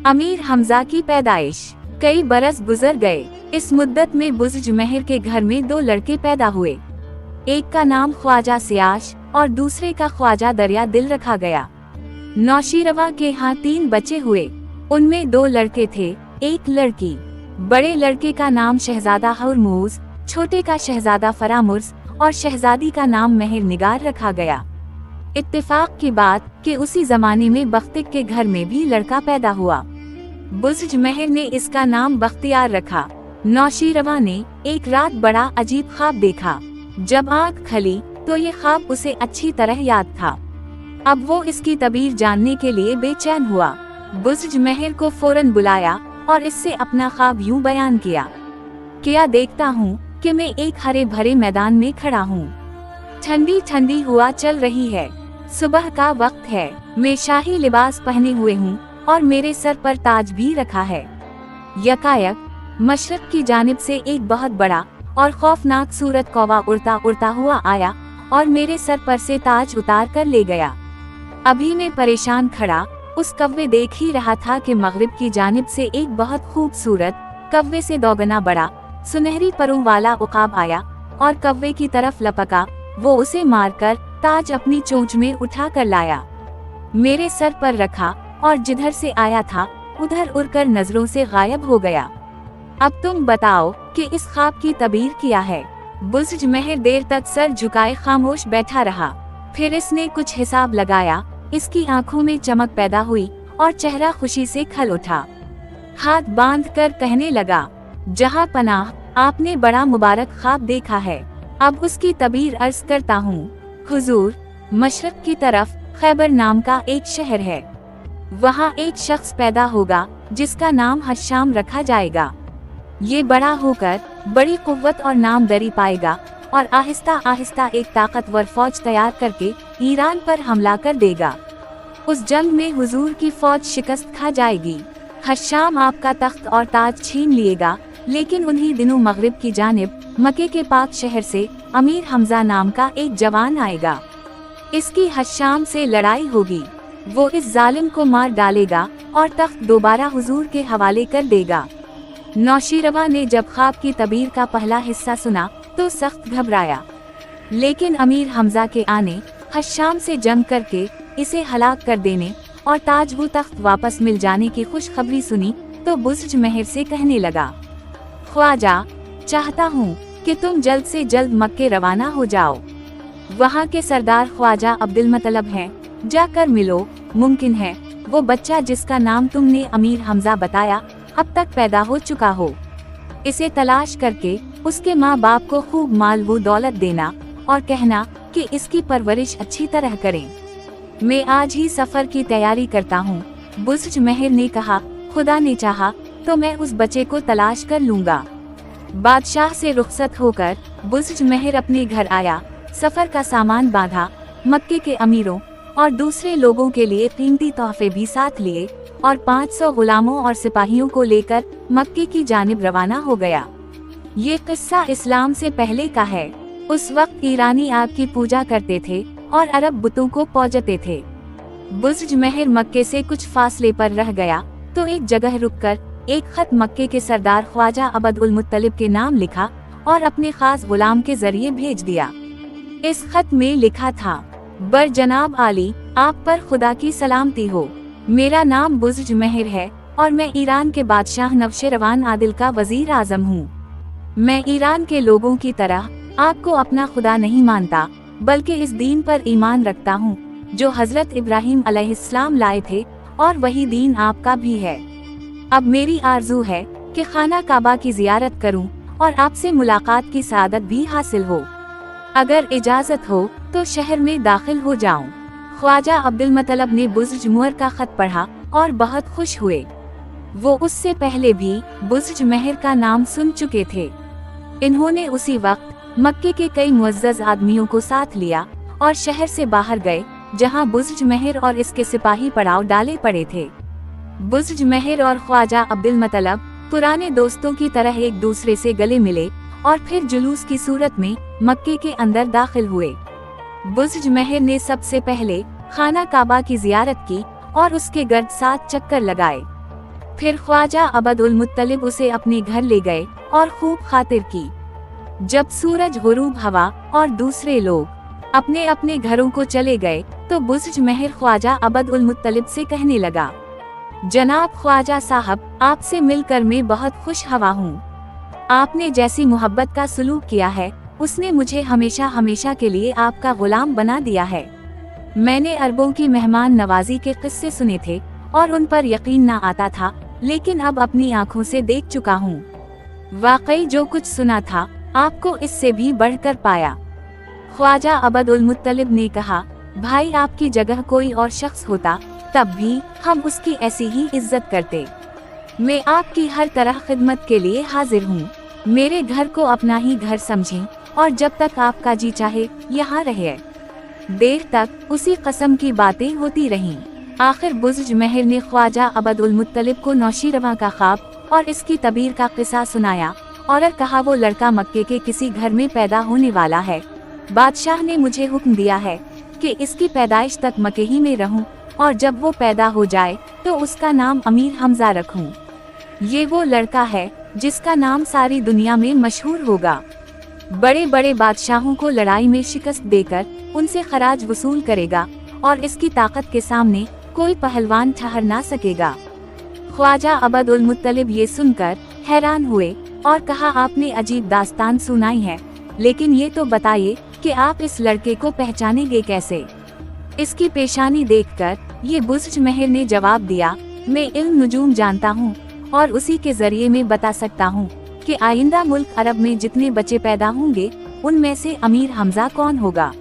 अमीर हमजा की पैदाइश। कई बरस गुजर गए। इस मुद्दत में बुज़्ज महर के घर में 2 लड़के पैदा हुए। एक का नाम ख्वाजा सियाश और दूसरे का ख्वाजा दरिया दिल रखा गया। नौशीरवा के यहाँ 3 बच्चे हुए। उनमें 2 लड़के थे, 1 लड़की। बड़े लड़के का नाम शहजादा हुरमुज, छोटे का शहजादा फरामुर्स और शहजादी का नाम मेहर निगार रखा गया। इत्तेफाक की बात कि उसी जमाने में बख्तिक के घर में भी लड़का पैदा हुआ। बुज़्ज महर ने इसका नाम बख्तियार रखा। नौशीरवा ने एक रात बड़ा अजीब ख्वाब देखा। जब आँख खुली तो ये ख्वाब उसे अच्छी तरह याद था। अब वो इसकी तबीर जानने के लिए बेचैन हुआ। बुज़्ज महर को फौरन बुलाया और इससे अपना ख्वाब यूं बयान किया। क्या देखता हूँ कि मैं एक हरे भरे मैदान में खड़ा हूँ। ठंडी ठंडी हवा चल रही है। सुबह का वक्त है। मैं शाही लिबास पहने हुए हूँ और मेरे सर पर ताज भी रखा है। यकायक मशरक की जानिब से एक बहुत बड़ा और खौफनाक सूरत कौवा उड़ता उड़ता हुआ आया और मेरे सर पर से ताज उतार कर ले गया। अभी मैं परेशान खड़ा उस कव्वे देख ही रहा था कि मगरिब की जानिब से एक बहुत खूबसूरत, कव्वे से दोगुना बड़ा, सुनहरी परों वाला उकाब आया और कव्वे की तरफ लपका। वो उसे मारकर ताज अपनी चोंच में उठा कर लाया, मेरे सर पर रखा और जिधर से आया था उधर उड़कर नजरों से गायब हो गया। अब तुम बताओ कि इस ख्वाब की तबीर क्या है। बुज़्ज महर देर तक सर झुकाए खामोश बैठा रहा। फिर इसने कुछ हिसाब लगाया। इसकी आंखों में चमक पैदा हुई और चेहरा खुशी से खल उठा। हाथ बांध कर कहने लगा, जहां पनाह, आपने बड़ा मुबारक ख्वाब देखा है। अब उसकी तबीर अर्ज करता हूँ। हुजूर, मशरक की तरफ खैबर नाम का एक शहर है। वहाँ एक शख्स पैदा होगा जिसका नाम हश्शाम रखा जाएगा। ये बड़ा होकर बड़ी कुव्वत और नामदरी पाएगा और आहिस्ता आहिस्ता एक ताकतवर फौज तैयार करके ईरान पर हमला कर देगा। उस जंग में हुजूर की फौज शिकस्त खा जाएगी। हश्शाम आपका तख्त और ताज छीन लिएगा, लेकिन उन्हीं दिनों मगरिब की जानिब मक्के के पाक शहर से अमीर हमजा नाम का एक जवान आएगा। इसकी हश्शाम से लड़ाई होगी। वो इस जालिम को मार डालेगा और तख्त दोबारा हुजूर के हवाले कर देगा। नौशीरवा ने जब ख्वाब की तबीर का पहला हिस्सा सुना तो सख्त घबराया, लेकिन अमीर हमजा के आने, हश्शाम से जंग करके इसे हलाक कर देने और ताज व तख्त वापस मिल जाने की खुशखबरी सुनी तो बुज़्ज महर से कहने लगा, ख्वाजा, चाहता हूँ कि तुम जल्द से जल्द मक्के रवाना हो जाओ। वहाँ के सरदार ख्वाजा अब्दुल मतलब हैं, जाकर मिलो। मुमकिन है वो बच्चा जिसका नाम तुमने अमीर हमजा बताया अब तक पैदा हो चुका हो। इसे तलाश करके उसके माँ बाप को खूब माल व दौलत देना और कहना कि इसकी परवरिश अच्छी तरह करें। मैं आज ही सफर की तैयारी करता हूँ। बुज़्ज महर ने कहा, खुदा ने चाहा तो मैं उस बच्चे को तलाश कर लूँगा। बादशाह से रुखसत होकर बुज़्ज महर अपने घर आया। सफर का सामान बांधा, मक्के के अमीरों और दूसरे लोगों के लिए कीमती तोहफे भी साथ लिए और 500 गुलामों और सिपाहियों को लेकर मक्के की जानिब रवाना हो गया। ये किस्सा इस्लाम से पहले का है। उस वक्त ईरानी आग की पूजा करते थे और अरब बुतों को पूजते थे। बुज़्ज महर मक्के से कुछ फासले पर रह गया तो एक जगह रुककर एक खत मक्के के सरदार ख्वाजा अब्दुल मुत्तलिब के नाम लिखा और अपने खास गुलाम के जरिए भेज दिया। इस खत में लिखा था, बर जनाब आली, आप पर खुदा की सलामती हो। मेरा नाम बुज़्ज महर है और मैं ईरान के बादशाह नौशीरवान आदिल का वजीर आजम हूँ। मैं ईरान के लोगों की तरह आपको अपना खुदा नहीं मानता, बल्कि इस दीन पर ईमान रखता हूँ जो हजरत इब्राहिम अलैहिस्सलाम लाए थे और वही दीन आपका भी है। अब मेरी आरज़ू है कि खाना काबा की जियारत करूं और आपसे मुलाकात की सआदत भी हासिल हो। अगर इजाज़त हो तो शहर में दाखिल हो जाऊं। ख्वाजा अब्दुल मतलब ने बुज़्ज महर का खत पढ़ा और बहुत खुश हुए। वो उससे पहले भी बुज़्ज महर का नाम सुन चुके थे। इन्होंने उसी वक्त मक्के के कई मुअज़्ज़ज़ आदमियों को साथ लिया और शहर से बाहर गए, जहां बुज़्ज महर और इसके सिपाही पड़ाव डाले पड़े थे। बुज़्ज महर और ख्वाजा अब्दुल मतलब पुराने दोस्तों की तरह एक दूसरे से गले मिले और फिर जुलूस की सूरत में मक्के के अंदर दाखिल हुए। बुज़्ज महर ने सबसे पहले खाना काबा की जियारत की और उसके गर्द 7 चक्कर लगाए। फिर ख्वाजा अबद उल मुत्तलिब उसे अपने घर ले गए और खूब खातिर की। जब सूरज गुरूब हुआ और दूसरे लोग अपने अपने घरों को चले गए तो बुज़्ज महर ख्वाजा अबद उल मुत्तलिब से कहने लगा, जनाब ख्वाजा साहब, आपसे मिलकर मैं बहुत खुश हुआ हूँ। आपने जैसी मोहब्बत का सलूक किया है उसने मुझे हमेशा हमेशा के लिए आपका गुलाम बना दिया है। मैंने अरबों की मेहमान नवाजी के किस्से सुने थे और उन पर यकीन न आता था, लेकिन अब अपनी आंखों से देख चुका हूँ। वाकई जो कुछ सुना था आपको इससे भी बढ़कर पाया। ख्वाजा अबद उल मुत्तलिब ने कहा, भाई आपकी जगह कोई और शख्स होता तब भी हम उसकी ऐसी ही इज्जत करते। मैं आपकी हर तरह खिदमत के लिए हाजिर हूँ। मेरे घर को अपना ही घर समझें और जब तक आपका जी चाहे यहाँ रहे। देर तक उसी कसम की बातें होती रहीं। आखिर बुज़्ज महर ने ख्वाजा अबद उल मुत्तलिब को नौशीरवां का ख्वाब और इसकी तबीर का किस्सा सुनाया और कहा, वो लड़का मक्के के किसी घर में पैदा होने वाला है। बादशाह ने मुझे हुक्म दिया है कि इसकी पैदाइश तक मक्के ही में रहूं और जब वो पैदा हो जाए तो उसका नाम अमीर हमजा रखूं। ये वो लड़का है जिसका नाम सारी दुनिया में मशहूर होगा। बड़े बड़े बादशाहों को लड़ाई में शिकस्त देकर उनसे खराज वसूल करेगा और इसकी ताकत के सामने कोई पहलवान ठहर ना सकेगा। ख्वाजा अबद उल मुत्तलिब ये सुनकर हैरान हुए और कहा, आपने अजीब दास्तान सुनाई है, लेकिन ये तो बताइए कि आप इस लड़के को पहचानेंगे कैसे। इसकी पेशानी देखकर ये बुज़्ज महर ने जवाब दिया, मैं इल्म नुजूम जानता हूँ और उसी के जरिए में बता सकता हूँ कि आइंदा मुल्क अरब में जितने बच्चे पैदा होंगे उनमें से अमीर हमजा कौन होगा।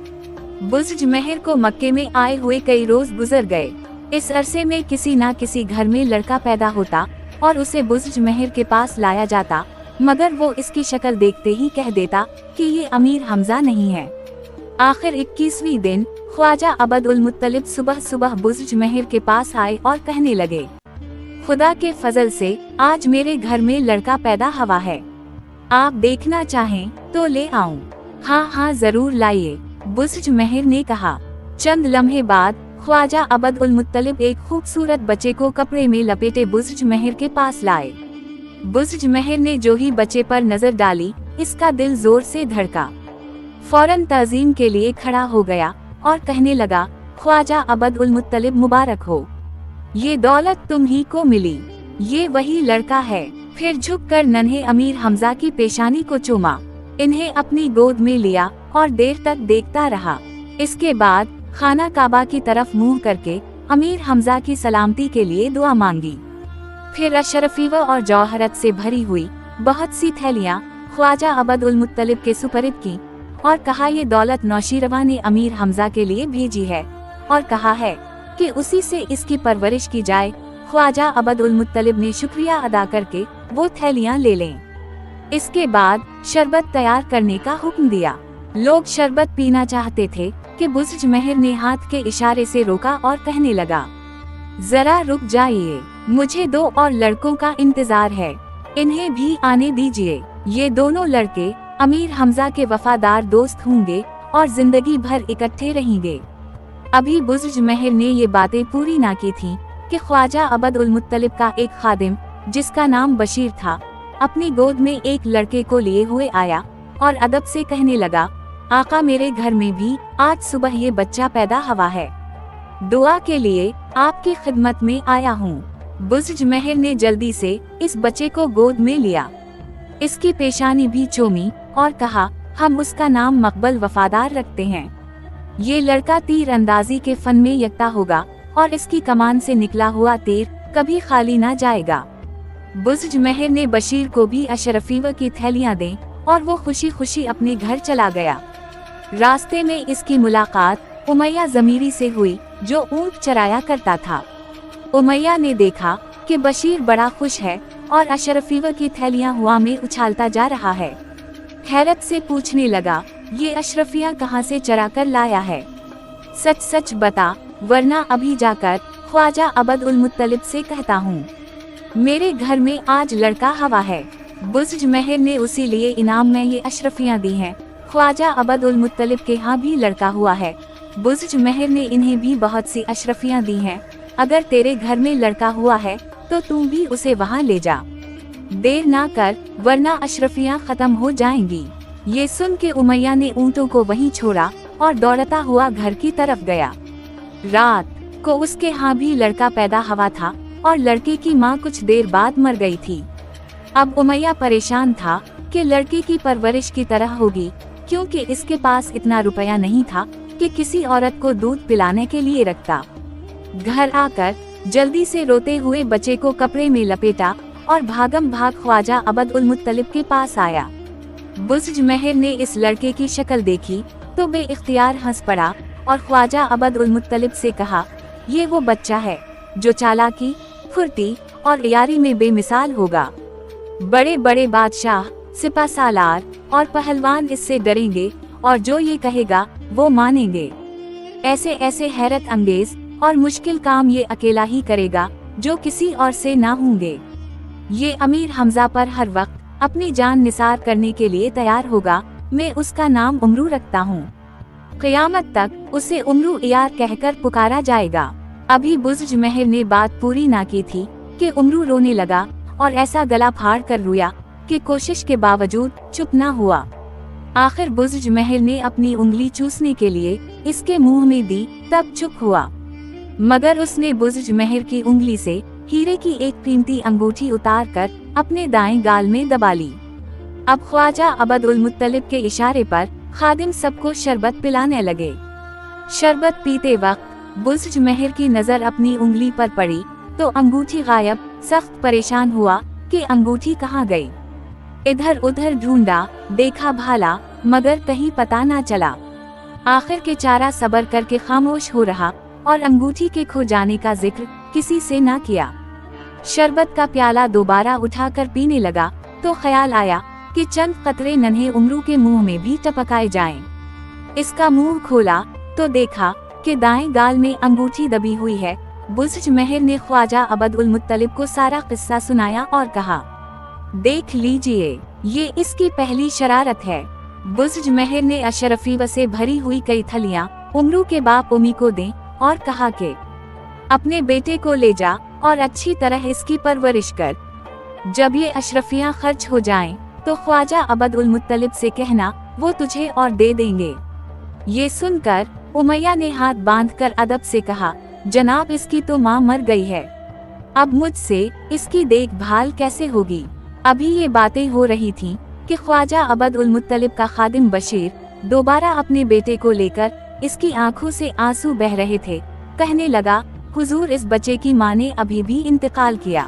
बुज़्ज महर को मक्के में आए हुए कई रोज गुजर गए। इस अरसे में किसी न किसी घर में लड़का पैदा होता और उसे बुज़्ज महर के पास लाया जाता, मगर वो इसकी शक्ल देखते ही कह देता कि ये अमीर हमजा नहीं है। आखिर 21वें दिन ख्वाजा अबद उल मुत्तलिब सुबह सुबह बुज़्ज महर के पास आए और कहने लगे, खुदा के फजल से आज मेरे घर में लड़का पैदा हुआ है। आप देखना चाहें तो ले आऊं। हाँ हाँ जरूर लाइए, बुज़्ज महर ने कहा। चंद लम्हे बाद ख्वाजा अबद उल मुत्तलिब एक खूबसूरत बच्चे को कपड़े में लपेटे बुज़्ज महर के पास लाए। बुज़्ज महर ने जो ही बच्चे पर नजर डाली इसका दिल जोर से धड़का। फौरन ताज़ीम के लिए खड़ा हो गया और कहने लगा, ख्वाजा अबद उल मुत्तलिब मुबारक हो, ये दौलत तुम ही को मिली। ये वही लड़का है। फिर झुककर नन्हे अमीर हमजा की पेशानी को चूमा, इन्हें अपनी गोद में लिया और देर तक देखता रहा। इसके बाद खाना काबा की तरफ मुंह करके अमीर हमजा की सलामती के लिए दुआ मांगी। फिर अशरफीवा और जौहरत से भरी हुई बहुत सी थैलियां ख्वाजा अबद उल मुत्तलिब के सुपरद की और कहा, ये दौलत नौशीरवा ने अमीर हमजा के लिए भेजी है और कहा है कि उसी से इसकी परवरिश की जाए। ख्वाजा अबद उल मुत्तलिब ने शुक्रिया अदा करके वो थैलियां ले लें। इसके बाद शरबत तैयार करने का हुक्म दिया। लोग शरबत पीना चाहते थे कि बुज़्ज महर ने हाथ के इशारे से रोका और कहने लगा, जरा रुक जाइए, मुझे 2 और लड़कों का इंतजार है, इन्हें भी आने दीजिए। ये दोनों लड़के अमीर हमजा के वफादार दोस्त होंगे और जिंदगी भर इकट्ठे रहेंगे। अभी बुज़्ज महर ने ये बातें पूरी ना की थी कि ख्वाजा अबद उल मुत्तलिब का एक खादिम जिसका नाम बशीर था अपनी गोद में एक लड़के को लिए हुए आया और अदब से कहने लगा, आका मेरे घर में भी आज सुबह ये बच्चा पैदा हुआ है, दुआ के लिए आपकी खिदमत में आया हूँ। बुज़्ज महर ने जल्दी से इस बच्चे को गोद में लिया, इसकी पेशानी भी चूमी और कहा, हम उसका नाम मकबल वफादार रखते हैं। ये लड़का तीर अंदाजी के फन में यकता होगा और इसकी कमान से निकला हुआ तीर कभी खाली ना जाएगा। बुज़्ज महर ने बशीर को भी अशरफीवा की थैलियां दें और वो खुशी खुशी अपने घर चला गया। रास्ते में इसकी मुलाकात उमैया ज़मीरी से हुई जो ऊंट चराया करता था। उमैया ने देखा कि बशीर बड़ा खुश है और अशरफीवा की थैलियां हवा में उछालता जा रहा है। हैरत से पूछने लगा, ये अशरफियां कहाँ से चरा कर लाया है? सच सच बता, वरना अभी जाकर ख्वाजा अबद उल मुत्तलिब से कहता हूँ मेरे घर में आज लड़का हुआ है। बुज़्ज महर ने उसी लिए इनाम में ये अशरफियां दी हैं। ख्वाजा अबद उल मुत्तलिब के यहाँ भी लड़का हुआ है। बुज़्ज महर ने इन्हें भी बहुत सी अशरफियां दी हैं। अगर तेरे घर में लड़का हुआ है तो तू भी उसे वहाँ ले जा। देर ना कर, वरना अशरफियाँ खत्म हो जाएंगी। ये सुन के उमैया ने ऊँटों को वहीं छोड़ा और दौड़ता हुआ घर की तरफ गया। रात को उसके यहाँ भी लड़का पैदा हुआ था और लड़के की माँ कुछ देर बाद मर गई थी। अब उमैया परेशान था कि लड़के की परवरिश की तरह होगी, क्योंकि इसके पास इतना रुपया नहीं था कि किसी औरत को दूध पिलाने के लिए रखता। घर आकर जल्दी से रोते हुए बच्चे को कपड़े में लपेटा और भागम भाग ख्वाजा अबद उल मुत्तलिब के पास आया। बुज़्ज महर ने इस लड़के की शक्ल देखी तो बेइख्तियार हंस पड़ा और ख्वाजा अबद उल मुत्तलिब से कहा, ये वो बच्चा है जो चालाकी, फुर्ती और यारी में बेमिसाल होगा। बड़े बड़े बादशाह, सिपा सालार और पहलवान इससे डरेंगे और जो ये कहेगा वो मानेंगे। ऐसे ऐसे हैरत अंगेज और मुश्किल काम ये अकेला ही करेगा जो किसी और से ना होंगे। ये अमीर हमजा पर हर वक्त अपनी जान निसार करने के लिए तैयार होगा। मैं उसका नाम उमरू रखता हूँ। क़यामत तक उसे उमरू यार कहकर पुकारा जाएगा। अभी बुज़्ज महर ने बात पूरी ना की थी कि उमरू रोने लगा और ऐसा गला फाड़ कर रोया कि कोशिश के बावजूद चुप ना हुआ। आखिर बुज़्ज महर ने अपनी उंगली चूसने के लिए इसके मुंह में दी, तब चुप हुआ। मगर उसने बुज़्ज महर की उंगली से हीरे की एक कीमती अंगूठी उतार कर अपने दाएं गाल में दबा ली। अब ख्वाजा अबद उल मुत्तलिब के इशारे पर खादिम सबको शरबत पिलाने लगे। शरबत पीते वक्त बुज़्ज महर की नजर अपनी उंगली पर पड़ी तो अंगूठी गायब। सख्त परेशान हुआ कि अंगूठी कहाँ गई। इधर उधर ढूंढा, देखा भाला, मगर कहीं पता ना चला। आखिर के चारा सब्र करके खामोश हो रहा और अंगूठी के खो जाने का जिक्र किसी से ना किया। शरबत का प्याला दोबारा उठाकर पीने लगा तो ख्याल आया कि चंद कतरे नन्हे उमरू के मुंह में भी टपकाए जाएं। इसका मुंह खोला तो देखा कि दाएं गाल में अंगूठी दबी हुई है। बुज़्ज महर ने ख्वाजा अबद उल मुत्तलिब को सारा किस्सा सुनाया और कहा, देख लीजिए, ये इसकी पहली शरारत है। बुज़्ज महर ने अशरफी से भरी हुई कई थलियां उमरू के बाप उमी को दें और कहा कि अपने बेटे को ले जा और अच्छी तरह इसकी परवरिश कर। जब ये अशरफियां खर्च हो जाएं, तो ख्वाजा अबद उल मुत्तलिब से कहना, वो तुझे और दे देंगे। ये सुनकर उमैया ने हाथ बांधकर अदब से कहा, जनाब, इसकी तो माँ मर गई है, अब मुझसे इसकी देखभाल कैसे होगी। अभी ये बातें हो रही थीं कि ख्वाजा अबद उल मुत्तलिब का खादिम बशीर दोबारा अपने बेटे को लेकर इसकी आंखों से आंसू बह रहे थे। कहने लगा, हुजूर, इस बच्चे की माँ ने अभी भी इंतकाल किया।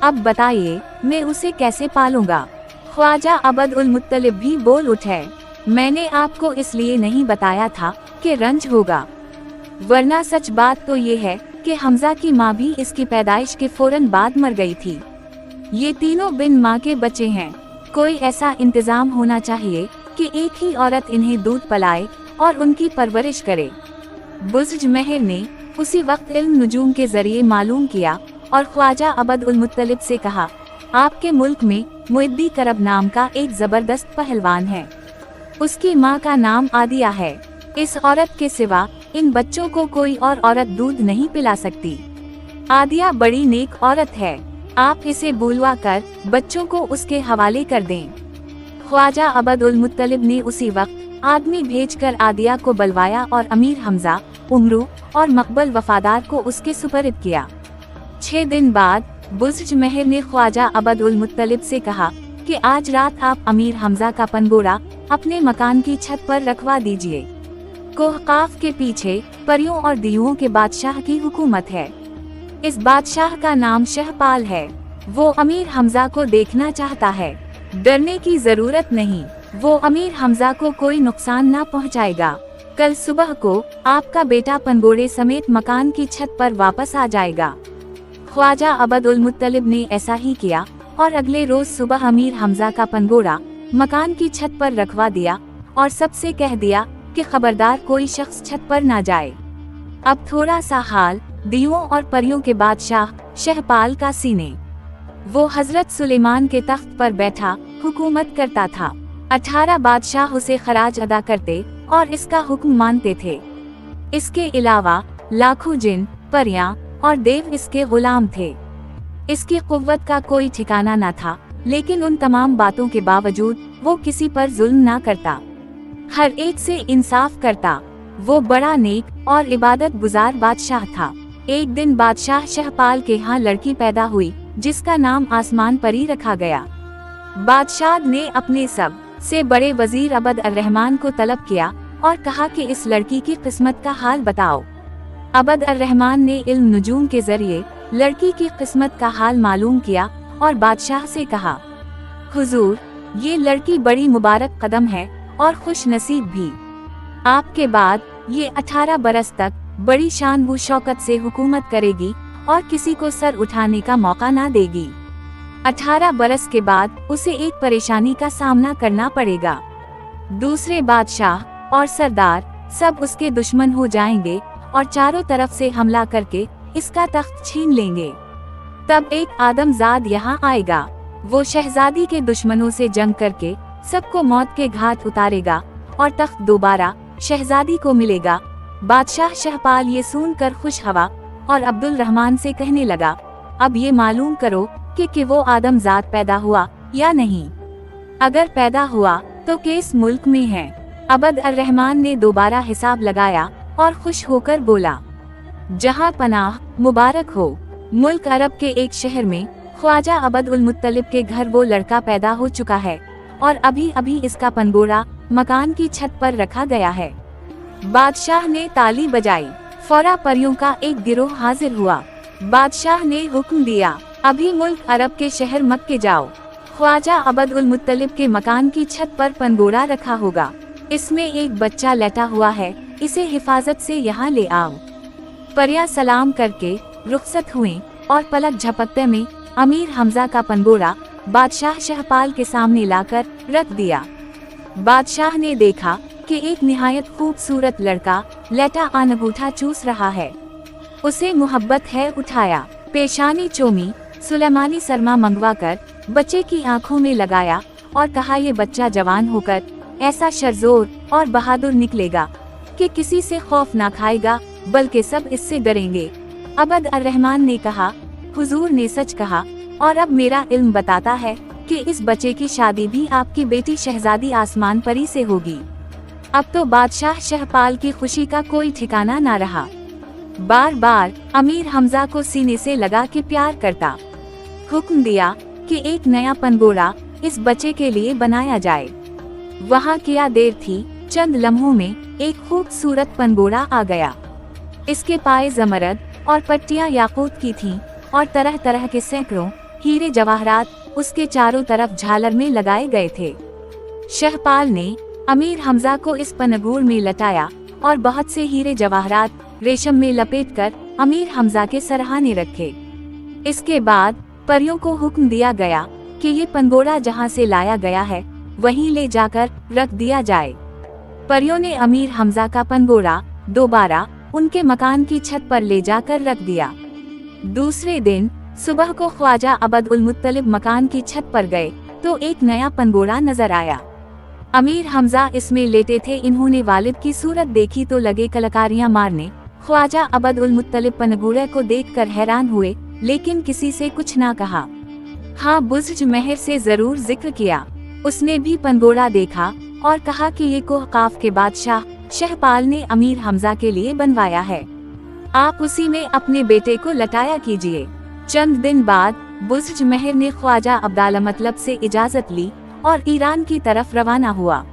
अब बताइए मैं उसे कैसे पालूंगा। ख्वाजा अबद उल मुत्तलिब भी बोल उठे, मैंने आपको इसलिए नहीं बताया था कि रंज होगा, वरना सच बात तो ये है कि हमजा की माँ भी इसकी पैदाइश के फौरन बाद मर गई थी। ये तीनों बिन माँ के बच्चे हैं। कोई ऐसा इंतजाम होना चाहिए कि एक ही औरत इन्हें दूध पिलाए और उनकी परवरिश करे। बुज़्ज महर ने उसी वक्त इल्म नुजूम के जरिए मालूम किया और ख्वाजा अबद उल मुत्तलिब से कहा, आपके मुल्क में मुइद्दी करब नाम का एक जबरदस्त पहलवान है। उसकी माँ का नाम आदिया है। इस औरत के सिवा इन बच्चों को कोई और औरत दूध नहीं पिला सकती। आदिया बड़ी नेक औरत है। आप इसे बुलवा कर बच्चों को उसके हवाले कर दें। ख्वाजा अबद उल मुत्तलिब ने उसी वक्त आदमी भेजकर आदिया को बलवाया और अमीर हमजा, उमरू और मकबल वफादार को उसके सुपरद किया। 6 दिन बाद बुज़्ज महर ने ख्वाजा अबद उल मुत्तलिब से कहा कि आज रात आप अमीर हमजा का पनगोड़ा अपने मकान की छत पर रखवा दीजिए। कोहकाफ के पीछे परियों और दियुओं के बादशाह की हुकूमत है। इस बादशाह का नाम शहपाल है। वो अमीर हमजा को देखना चाहता है। डरने की जरूरत नहीं, वो अमीर हमजा को कोई नुकसान ना पहुंचाएगा। कल सुबह को आपका बेटा पनगोड़े समेत मकान की छत पर वापस आ जाएगा। ख्वाजा अबद उल मुत्तलिब ने ऐसा ही किया और अगले रोज सुबह अमीर हमजा का पनगोड़ा मकान की छत पर रखवा दिया और सबसे कह दिया कि खबरदार कोई शख्स छत पर ना जाए। अब थोड़ा सा हाल दियों और परियों के बादशाह शहपाल का सीने। वो हजरत सुलेमान के तख्त पर बैठा हुकूमत करता था। 18 बादशाह उसे खराज अदा करते और इसका हुक्म मानते थे। इसके अलावा लाखों जिन, परियां और देव इसके गुलाम थे। इसकी कुव्वत का कोई ठिकाना न था, लेकिन उन तमाम बातों के बावजूद वो किसी पर जुल्म ना करता, हर एक से इंसाफ करता। वो बड़ा नेक और इबादत गुजार बादशाह था। एक दिन बादशाह शहपाल के यहाँ लड़की पैदा हुई, जिसका नाम आसमान परी रखा गया। बादशाह ने अपने सब से बड़े वजीर अबद अर्रहमान को तलब किया और कहा कि इस लड़की की किस्मत का हाल बताओ। अबद अर्रहमान ने इल्म नुजूम के जरिए लड़की की किस्मत का हाल मालूम किया और बादशाह से कहा, हुजूर, ये लड़की बड़ी मुबारक कदम है और खुश नसीब भी। आपके बाद ये 18 बरस तक बड़ी शान व शौकत से हुकूमत करेगी और किसी को सर उठाने का मौका ना देगी। 18 बरस के बाद उसे एक परेशानी का सामना करना पड़ेगा। दूसरे बादशाह और सरदार सब उसके दुश्मन हो जाएंगे और चारों तरफ से हमला करके इसका तख्त छीन लेंगे। तब एक आदमजाद यहाँ आएगा, वो शहजादी के दुश्मनों से जंग करके सबको मौत के घाट उतारेगा और तख्त दोबारा शहजादी को मिलेगा। बादशाह शहपाल ये सुनकर खुश हवा और अब्दुल रहमान से कहने लगा, अब ये मालूम करो कि वो आदमजाद पैदा हुआ या नहीं। अगर पैदा हुआ तो किस मुल्क में है। अबद अर्रहमान ने दोबारा हिसाब लगाया और खुश होकर बोला, जहाँ पनाह मुबारक हो। मुल्क अरब के एक शहर में ख्वाजा अबद उल मुत्तलिब के घर वो लड़का पैदा हो चुका है और अभी अभी इसका पनगोड़ा मकान की छत पर रखा गया है। बादशाह ने ताली बजाई, फौरा परियों का एक गिरोह हाजिर हुआ। बादशाह ने हुक्म दिया, अभी मुल्क अरब के शहर मक्के जाओ। ख्वाजा अबद उल मुत्तलिब के मकान की छत पर पनगोड़ा रखा होगा, इसमें एक बच्चा लेटा हुआ है, इसे हिफाजत से यहाँ ले आओ। परियां सलाम करके रुखसत हुए और पलक झपकते में अमीर हमजा का पनगोड़ा बादशाह शहपाल के सामने लाकर रख दिया। बादशाह ने देखा कि एक निहायत खूबसूरत लड़का लेटा अंगूठा चूस रहा है। उसे मुहब्बत है उठाया, पेशानी चूमी, सुलेमानी सरमा मंगवाकर बच्चे की आंखों में लगाया और कहा, ये बच्चा जवान होकर ऐसा शर्जोर और बहादुर निकलेगा कि किसी से खौफ ना खाएगा, बल्कि सब इससे डरेंगे। अबद अर्रहमान ने कहा, हुजूर ने सच कहा और अब मेरा इल्म बताता है कि इस बच्चे की शादी भी आपकी बेटी शहजादी आसमान परी से होगी। अब तो बादशाह शहपाल की खुशी का कोई ठिकाना ना रहा। बार बार अमीर हमजा को सीने से लगा के प्यार करता। हुक्म दिया कि एक नया पनगोड़ा इस बच्चे के लिए बनाया जाए। वहाँ क्या देर थी, चंद लम्हों में एक खूबसूरत पनगोड़ा आ गया। इसके पाए जमरद और पट्टियां याकूत की थीं और तरह तरह के सैकड़ों हीरे जवाहरात उसके चारों तरफ झालर में लगाए गए थे। शहपाल ने अमीर हमजा को इस पनगोड़ में लटाया और बहुत से हीरे जवाहरात रेशम में लपेटकर अमीर हमजा के सरहाने रखे। इसके बाद परियों को हुक्म दिया गया कि ये पनगोड़ा जहाँ से लाया गया है वहीं ले जाकर रख दिया जाए। परियों ने अमीर हमजा का पनगोड़ा दोबारा उनके मकान की छत पर ले जाकर रख दिया। दूसरे दिन सुबह को ख्वाजा अबद उल मुत्तलिब मकान की छत पर गए तो एक नया पनगोड़ा नजर आया। अमीर हमजा इसमें लेटे थे। इन्होंने वालिद की सूरत देखी तो लगे कलकारियां मारने। ख्वाजा अबद उल मुत्तलिब पनगोड़े को देखकर हैरान हुए, लेकिन किसी से कुछ ना कहा। हाँ, बुज़्ज महर से जरूर जिक्र किया। उसने भी पनगोड़ा देखा और कहा कि ये कोहकाफ के बादशाह शहपाल ने अमीर हमजा के लिए बनवाया है, आप उसी में अपने बेटे को लटाया कीजिए। चंद दिन बाद बुज़्ज महर ने ख्वाजा अब्दाल मतलब से इजाजत ली और ईरान की तरफ रवाना हुआ।